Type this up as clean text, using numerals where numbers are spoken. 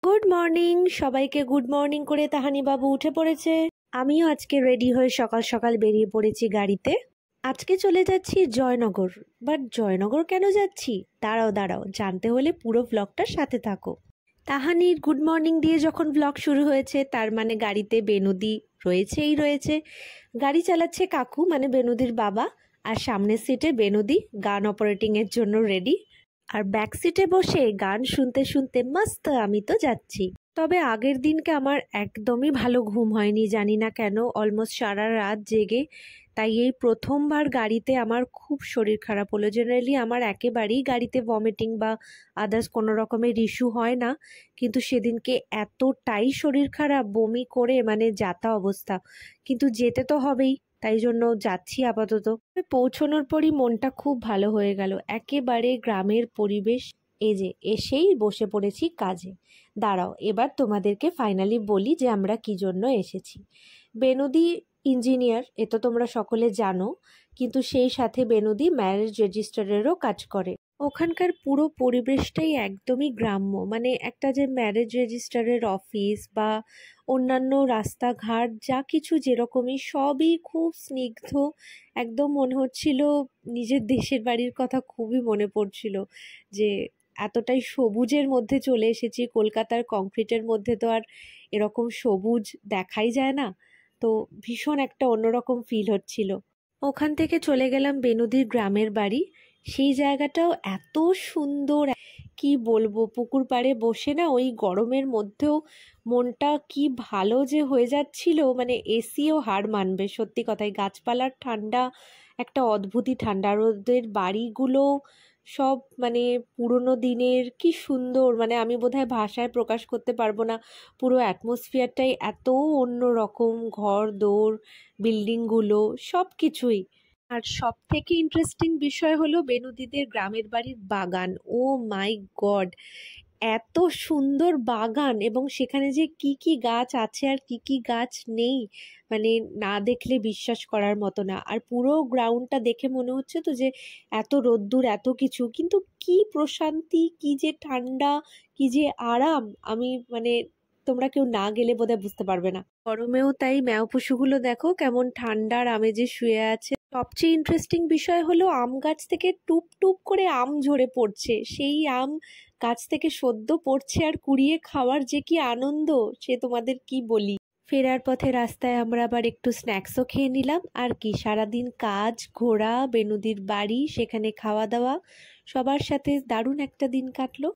Good morning সবাইকে। Good morning করে তাহানি বাবু উঠে পড়েছে। আমিও আজকে রেডি হয়ে সকাল সকাল বেরিয়ে পড়েছি গাড়িতে। আজকে চলে যাচ্ছি জয়নগর। বাট জয়নগর কেন যাচ্ছি দাঁড়াও দাঁড়াও, জানতে হলে পুরো ব্লগটার সাথে থাকো। তাহানির গুড মর্নিং দিয়ে যখন ব্লগ শুরু হয়েছে, তার মানে গাড়িতে বেনুদি রয়েছে। গাড়ি চালাচ্ছে কাকু, মানে বেনুদির বাবা, আর সামনের সিটে বেনুদি গান অপারেটিংয়ের জন্য রেডি। আর ব্যাক সিটে বসে গান শুনতে শুনতে মস্ত আমি তো যাচ্ছি। তবে আগের দিনকে আমার একদমই ভালো ঘুম হয়নি, জানি না কেন। অলমোস্ট সারা রাত জেগে, তাই এই প্রথমবার গাড়িতে আমার খুব শরীর খারাপ হলো। জেনারেলি আমার একেবারেই গাড়িতে ভমিটিং বা আদার্স কোনো রকমের ইস্যু হয় না, কিন্তু সেদিনকে এতটাই শরীর খারাপ, বমি করে মানে যাতা অবস্থা। কিন্তু যেতে তো হবেই, তাই জন্য যাচ্ছি আপাতত। পৌঁছানোর পরই মনটা খুব ভালো হয়ে গেল। একেবারে গ্রামের পরিবেশ। এই যে এসেই বসে পড়েছি কাজে। দাঁড়াও, এবার তোমাদেরকে ফাইনালি বলি যে আমরা কি জন্য এসেছি। বেনুদি ইঞ্জিনিয়ার, এ তো তোমরা সকলে জানো, কিন্তু সেই সাথে বেনুদি ম্যারেজ রেজিস্টারেরও কাজ করে। ওখানকার পুরো পরিবেশটাই একদমই গ্রাম্য, মানে একটা যে ম্যারেজ রেজিস্টারের অফিস বা অন্যান্য রাস্তাঘাট যা কিছু যেরকমই, সবই খুব স্নিগ্ধ। একদম মনে হচ্ছিল নিজের দেশের বাড়ির কথা, খুবই মনে পড়ছিল যে এতটাই সবুজের মধ্যে চলে এসেছি। কলকাতার কংক্রিটের মধ্যে তো আর এরকম সবুজ দেখাই যায় না, তো ভীষণ একটা অন্যরকম ফিল হচ্ছিল। ওখান থেকে চলে গেলাম বেনুদির গ্রামের বাড়ি। সেই জায়গাটাও এত সুন্দর, কি বলবো। পুকুর পাড়ে বসে না ওই গরমের মধ্যেও মনটা কি ভালো যে হয়ে যাচ্ছিল, মানে এসিও হার মানবে সত্যি কথাই। গাছপালার ঠান্ডা, একটা অদ্ভুতই ঠান্ডা। আর ওদের বাড়িগুলো সব মানে পুরনো দিনের, কি সুন্দর, মানে আমি বোধহয় ভাষায় প্রকাশ করতে পারবো না। পুরো অ্যাটমসফিয়ারটাই এত অন্য রকম, ঘর দোর, বিল্ডিংগুলো সব কিছুই। আর সব থেকে ইন্টারেস্টিং বিষয় হলো বেনুদিদের গ্রামের বাড়ির বাগান। ও মাই গড, এত সুন্দর বাগান! এবং সেখানে যে কি কি গাছ আছে আর কি কি গাছ নেই, মানে না দেখলে বিশ্বাস করার মতো না। আর পুরো গ্রাউন্ডটা দেখে মনে হচ্ছে তো যে এত রোদ্দুর এত কিছু, কিন্তু কি প্রশান্তি, কি যে ঠান্ডা, কি যে আরাম! আমি মানে তোমরা কেউ না গেলে বোধহয় বুঝতে পারবে না। গরমেও তাই ম্যাও পশুগুলো দেখো কেমন ঠান্ডার আমেজে শুয়ে আছে। সবচেয়ে ইন্টারেস্টিং বিষয় হলো আম গাছ থেকে টুপ টুপ করে আম ঝরে পড়ছে। সেই আম গাছ থেকে সদ্য পড়ছে, আর কুড়িয়ে খাওয়ার যে কি আনন্দ, সে তোমাদের কি বলি। ফেরার পথে রাস্তায় আমরা আবার একটু স্ন্যাক্সও খেয়ে নিলাম। আর কি, সারাদিন কাজ, ঘোরা, বেনুদির বাড়ি, সেখানে খাওয়া দাওয়া, সবার সাথে দারুণ একটা দিন কাটলো।